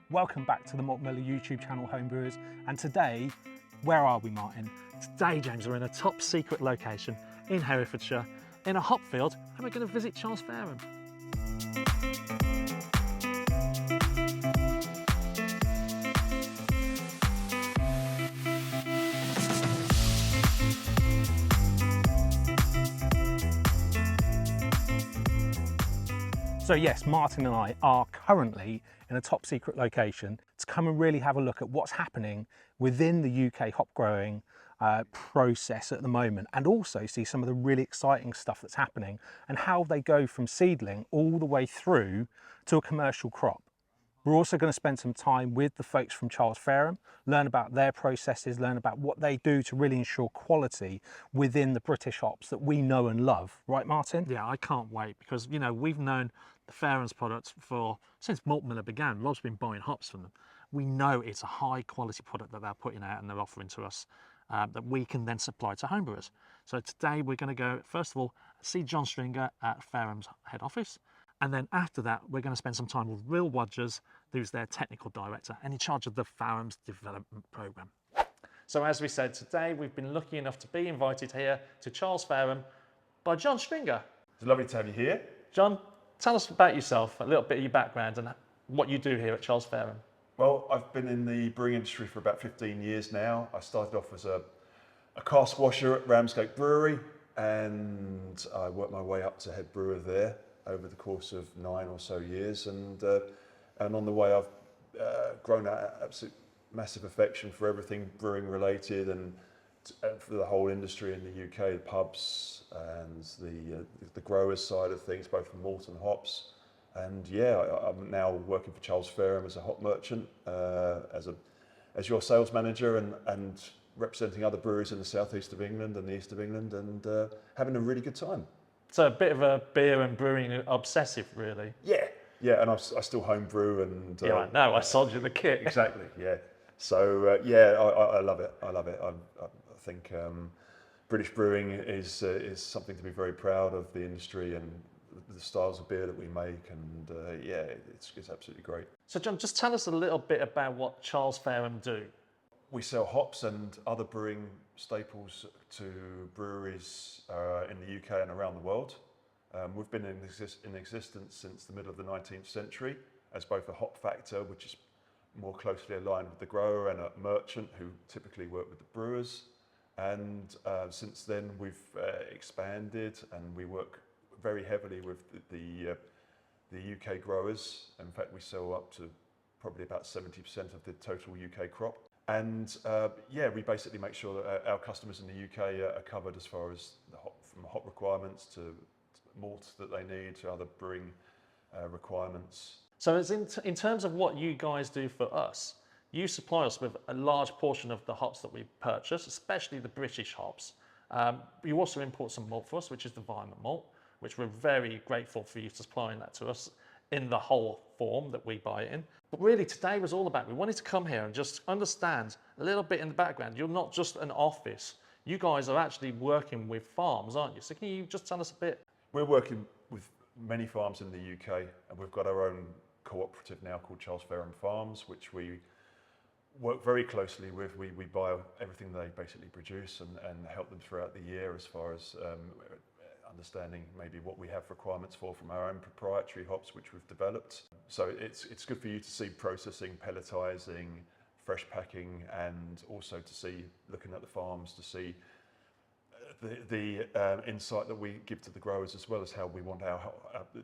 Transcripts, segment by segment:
Welcome back to the Malt YouTube channel, Homebrewers. And today, where are we, Martin? Today, James, we're in a top secret location in Herefordshire, in a hop field, and we're going to visit Charles Faram. So yes, Martin and I are currently in a top secret location to come and really have a look at what's happening within the UK hop growing process at the moment, and also see some of the really exciting stuff that's happening and how they go from seedling all the way through to a commercial crop. We're also going to spend some time with the folks from Charles Faram, learn about their processes, learn about what they do to really ensure quality within the British hops that we know and love. Right, Martin? Yeah, I can't wait because, you know, we've known the Faram's products since Malt Miller began. Rob's been buying hops from them. We know it's a high quality product that they're putting out and they're offering to us that we can then supply to homebrewers. So today we're going to go, first of all, see John Stringer at Faram's head office. And then after that, we're going to spend some time with Will Wadgers, who's their technical director and in charge of the Faram's development program. So as we said, today we've been lucky enough to be invited here to Charles Faram by John Stringer. It's lovely to have you here. John, tell us about yourself, a little bit of your background and what you do here at Charles Faram. Well, I've been in the brewing industry for about 15 years now. I started off as a cask washer at Ramsgate Brewery, and I worked my way up to head brewer there over the course of 9 or so years. And on the way, I've grown an absolute massive affection for everything brewing related and for the whole industry in the UK, the pubs and the growers side of things, both from malt and hops. And yeah, I'm now working for Charles Faram as a hop merchant, as your sales manager, and representing other breweries in the southeast of England and the east of England, and having a really good time. So a bit of a beer and brewing obsessive, really. Yeah, and I still homebrew and. Yeah, I know. I sold you the kit. Exactly. Yeah. So yeah, I love it. I love it. I think British brewing is something to be very proud of, the industry and the styles of beer that we make, and yeah, it's absolutely great. So John, just tell us a little bit about what Charles Faram do. We sell hops and other brewing staples to breweries in the UK and around the world. We've been in existence since the middle of the 19th century as both a hop factor, which is more closely aligned with the grower, and a merchant who typically work with the brewers. And since then we've expanded, and we work very heavily with the UK growers. In fact, we sell up to probably about 70% of the total UK crop. And yeah, we basically make sure that our customers in the UK are covered as far as from hop requirements to malt that they need to other brewing requirements. So as in terms of what you guys do for us, you supply us with a large portion of the hops that we purchase, especially the British hops. You also import some malt for us, which is the Environment malt, which we're very grateful for you supplying that to us in the whole form that we buy it in. But really today was all about, we wanted to come here and just understand a little bit in the background. You're not just an office. You guys are actually working with farms, aren't you? So can you just tell us a bit? We're working with many farms in the UK, and we've got our own cooperative now called Charles Faram Farms, which we work very closely with. We buy everything they basically produce and help them throughout the year as far as understanding maybe what we have requirements for from our own proprietary hops which we've developed. So it's good for you to see processing, pelletizing, fresh packing, and also to see, looking at the farms, to see the insight that we give to the growers, as well as how we want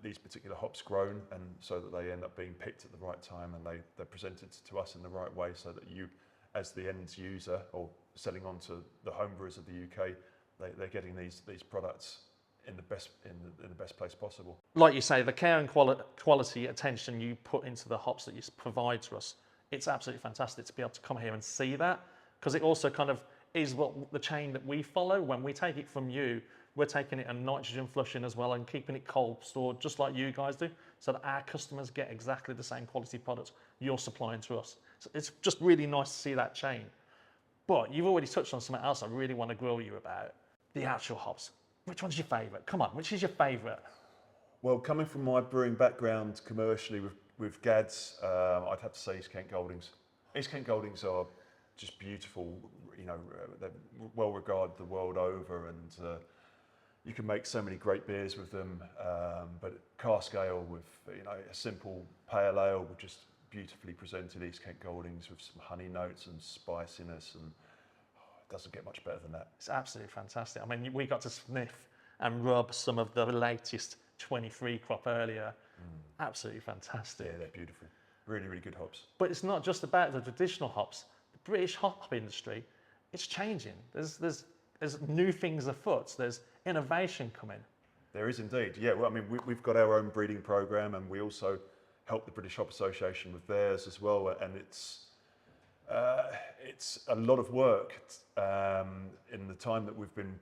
these particular hops grown, and so that they end up being picked at the right time and they're presented to us in the right way, so that you, as the end user or selling on to the homebrewers of the UK, they're getting these products in the best place possible. Like you say, the care and quality attention you put into the hops that you provide to us, it's absolutely fantastic to be able to come here and see that, because it also kind of is what the chain that we follow. When we take it from you, we're taking it and nitrogen flushing as well and keeping it cold stored just like you guys do, so that our customers get exactly the same quality products you're supplying to us. So it's just really nice to see that chain. But you've already touched on something else I really want to grill you about, the actual hops. Which one's your favourite? Come on, which is your favourite? Well, coming from my brewing background commercially with with Gads, I'd have to say East Kent Goldings. East Kent Goldings are just beautiful, you know, they're well regarded the world over, and you can make so many great beers with them. But cask ale with, you know, a simple pale ale, just beautifully presented East Kent Goldings with some honey notes and spiciness, and it doesn't get much better than that. It's absolutely fantastic. I mean, we got to sniff and rub some of the latest 23 crop earlier. Absolutely fantastic. Yeah, they're beautiful. Really, really good hops. But it's not just about the traditional hops. The British hop industry, it's changing. There's new things afoot. There's innovation coming. There is indeed. Yeah, well, I mean, we've got our own breeding program, and we also help the British Hop Association with theirs as well. And it's a lot of work. In the time that we've been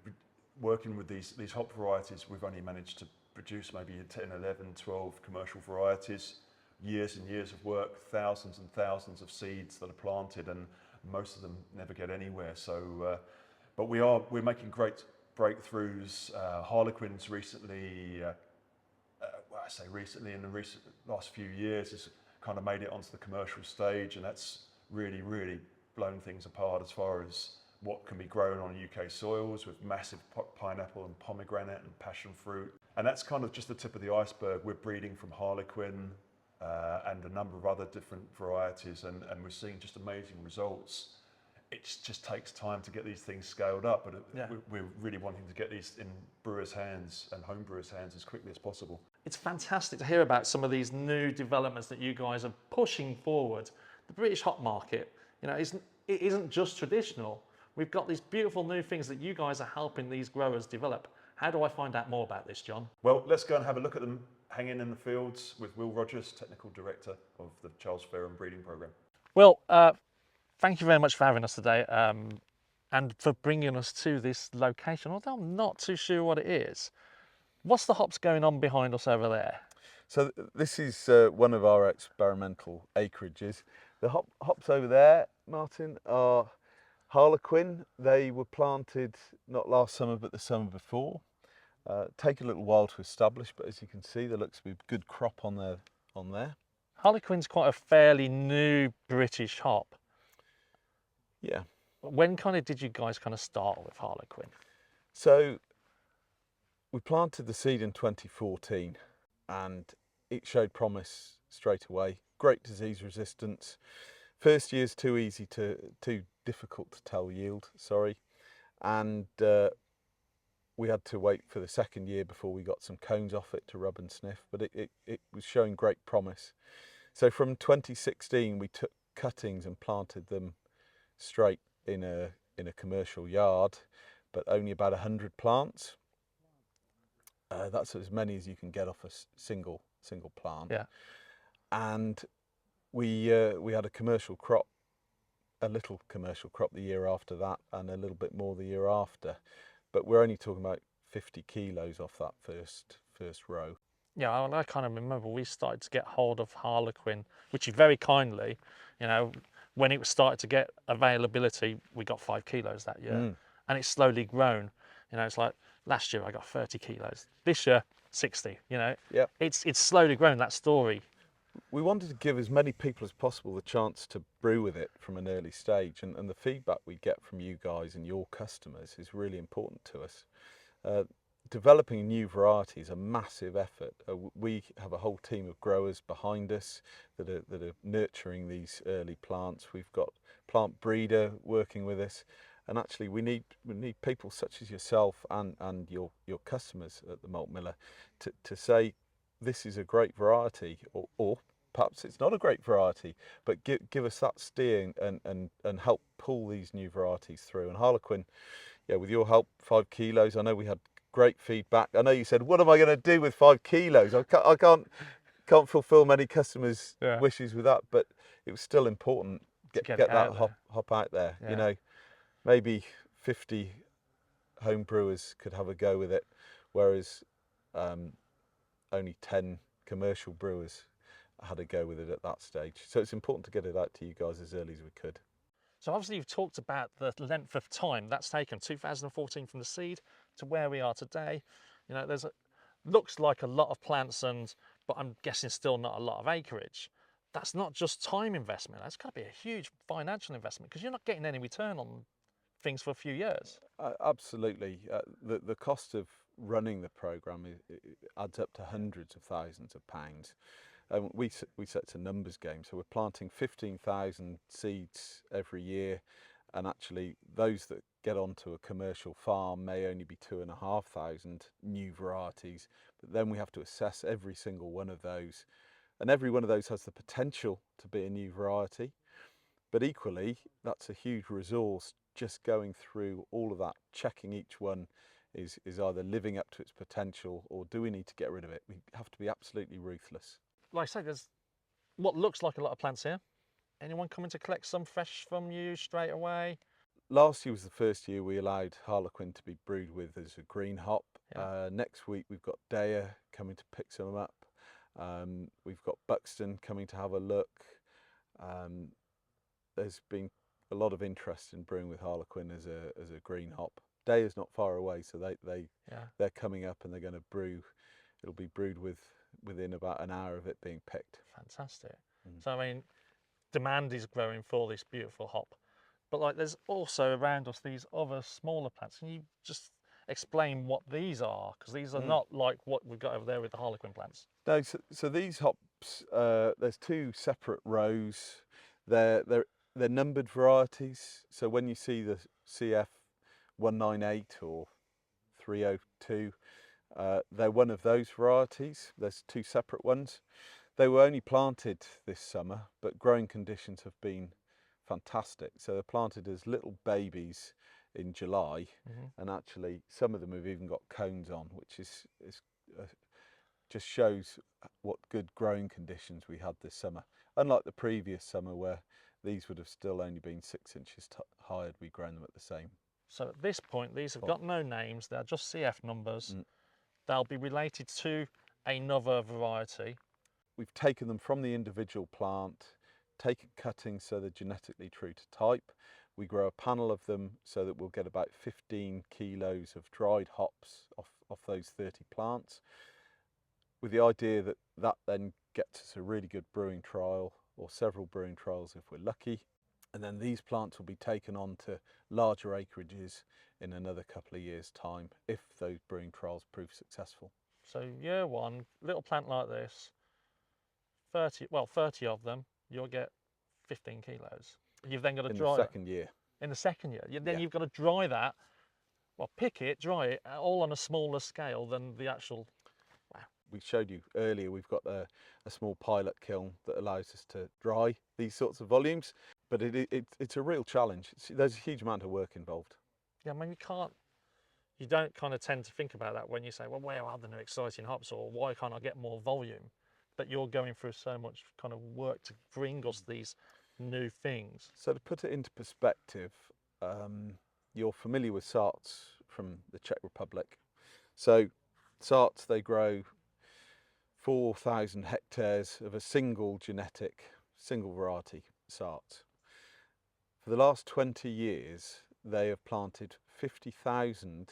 working with these hop varieties, we've only managed to produce maybe 10, 11, 12 commercial varieties. Years and years of work, thousands and thousands of seeds that are planted, and most of them never get anywhere. So, but we're making great breakthroughs. Harlequins recently, well, I say recently, in the last few years, has kind of made it onto the commercial stage, and that's really, really blown things apart as far as what can be grown on UK soils with massive pineapple and pomegranate and passion fruit. And that's kind of just the tip of the iceberg. We're breeding from Harlequin, and a number of other different varieties, and we're seeing just amazing results. It just takes time to get these things scaled up, but we're really wanting to get these in brewers' hands and home brewers' hands as quickly as possible. It's fantastic to hear about some of these new developments that you guys are pushing forward. The British hop market, you know, it isn't just traditional. We've got these beautiful new things that you guys are helping these growers develop. How do I find out more about this, John? Well, let's go and have a look at them hanging in the fields with Will Rogers, Technical Director of the Charles Faram Breeding Programme. Well, thank you very much for having us today, and for bringing us to this location, although I'm not too sure what it is. What's the hops going on behind us over there? So this is one of our experimental acreages. The hops over there, Martin, are Harlequin. They were planted not last summer but the summer before. Take a little while to establish, but as you can see, there looks to be a good crop on there. Harlequin's quite a fairly new British hop. Yeah. When did you guys start with Harlequin? So we planted the seed in 2014, and it showed promise straight away. Great disease resistance. First year's too difficult to tell yield, and we had to wait for the second year before we got some cones off it to rub and sniff, but it was showing great promise. So from 2016 we took cuttings and planted them straight in a commercial yard, but only about 100 plants. That's as many as you can get off a single plant. Yeah. And we had a commercial crop, a little commercial crop the year after that, and a little bit more the year after. But we're only talking about 50 kilos off that first row. Yeah, I kind of remember we started to get hold of Harlequin, which you very kindly, you know, when it started to get availability, we got 5 kilos that year. And it's slowly grown. You know, it's like last year I got 30 kilos. This year, 60, you know. Yeah. It's slowly grown, that story. We wanted to give as many people as possible the chance to brew with it from an early stage, and the feedback we get from you guys and your customers is really important to us. Developing a new variety is a massive effort. We have a whole team of growers behind us that are nurturing these early plants. We've got plant breeder working with us, and actually we need people such as yourself and your customers at the Malt Miller to say this is a great variety, or perhaps it's not a great variety, but give us that steer and help pull these new varieties through. And Harlequin, yeah, with your help, 5 kilos. I know we had great feedback. I know you said, what am I going to do with 5 kilos? I can't fulfill many customers' wishes with that, but it was still important get that hop out there. Yeah. You know, maybe 50 home brewers could have a go with it, whereas only 10 commercial brewers had a go with it at that stage. So it's important to get it out to you guys as early as we could. So obviously you've talked about the length of time that's taken, 2014 from the seed to where we are today. You know, looks like a lot of plants, but but I'm guessing still not a lot of acreage. That's not just time investment, that's got to be a huge financial investment because you're not getting any return on things for a few years. Absolutely. The cost of running the programme adds up to hundreds of thousands of pounds. We set it's a numbers game, so we're planting 15,000 seeds every year, and actually those that get onto a commercial farm may only be 2,500 new varieties, but then we have to assess every single one of those, and every one of those has the potential to be a new variety, but equally that's a huge resource just going through all of that, checking each one is either living up to its potential or do we need to get rid of it. We have to be absolutely ruthless. Like I say, there's what looks like a lot of plants here. Anyone coming to collect some fresh from you straight away? Last year was the first year we allowed Harlequin to be brewed with as a green hop. Yeah. Next week we've got Daya coming to pick some up. We've got Buxton coming to have a look. There's been a lot of interest in brewing with Harlequin as a green hop. Daya's not far away, so they're coming up and they're going to brew. It'll be brewed within about an hour of it being picked. Fantastic. So I mean, demand is growing for this beautiful hop, but like there's also around us these other smaller plants. Can you just explain what these are? Because these are not like what we've got over there with the Harlequin plants. No, so these hops, there's two separate rows. They're numbered varieties. So when you see the CF 198 or 302, they're one of those varieties. There's two separate ones. They were only planted this summer, but growing conditions have been fantastic. So they're planted as little babies in July, and actually some of them have even got cones on, which is just shows what good growing conditions we had this summer. Unlike the previous summer where these would have still only been 6 inches high had we grown them at the same. So at this point, these have got no names. They're just CF numbers. They'll be related to another variety. We've taken them from the individual plant, taken cuttings so they're genetically true to type. We grow a panel of them so that we'll get about 15 kilos of dried hops off those 30 plants, with the idea that that then gets us a really good brewing trial or several brewing trials if we're lucky. And then these plants will be taken on to larger acreages in another couple of years' time if those brewing trials prove successful. So year one, little plant like this, 30 of them, you'll get 15 kilos. You've then got to dry in the second year. In the second year. Then you've got to dry that, well, pick it, dry it, all on a smaller scale than the actual. Wow. We showed you earlier, we've got a small pilot kiln that allows us to dry these sorts of volumes, but it's a real challenge. There's a huge amount of work involved. Yeah, I mean, you don't kind of tend to think about that when you say, well, where are the new exciting hops, or why can't I get more volume? But you're going through so much kind of work to bring us these new things. So to put it into perspective, you're familiar with Sarts from the Czech Republic. So Sarts, they grow 4,000 hectares of a single variety Sarts. For the last 20 years, they have planted 50,000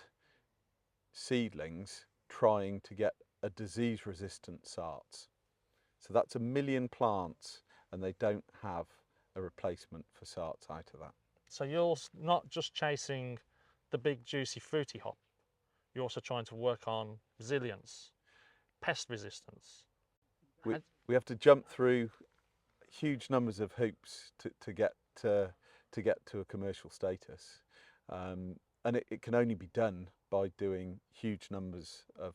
seedlings trying to get a disease-resistant Sarts. So that's 1 million plants, and they don't have a replacement for Sarts out of that. So you're not just chasing the big juicy fruity hop, you're also trying to work on resilience, pest resistance. We have to jump through huge numbers of hoops to get to a commercial status, and it can only be done by doing huge numbers of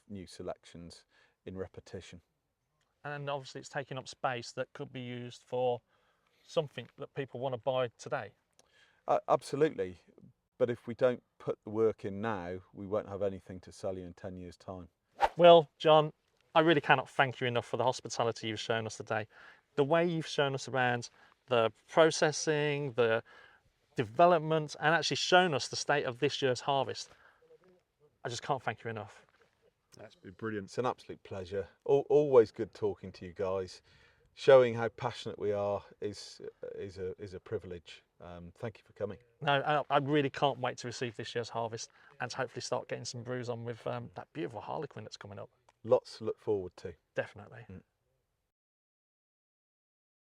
new selections in repetition. And obviously it's taking up space that could be used for something that people want to buy today. Absolutely, but if we don't put the work in now, we won't have anything to sell you in 10 years' time. Well, John, I really cannot thank you enough for the hospitality you've shown us today. The way you've shown us around the processing, the development, and actually shown us the state of this year's harvest. I just can't thank you enough. That's been brilliant. It's an absolute pleasure. Always good talking to you guys. Showing how passionate we are is a privilege. Thank you for coming. No, I really can't wait to receive this year's harvest and to hopefully start getting some brews on with that beautiful Harlequin that's coming up. lots to look forward to. Definitely.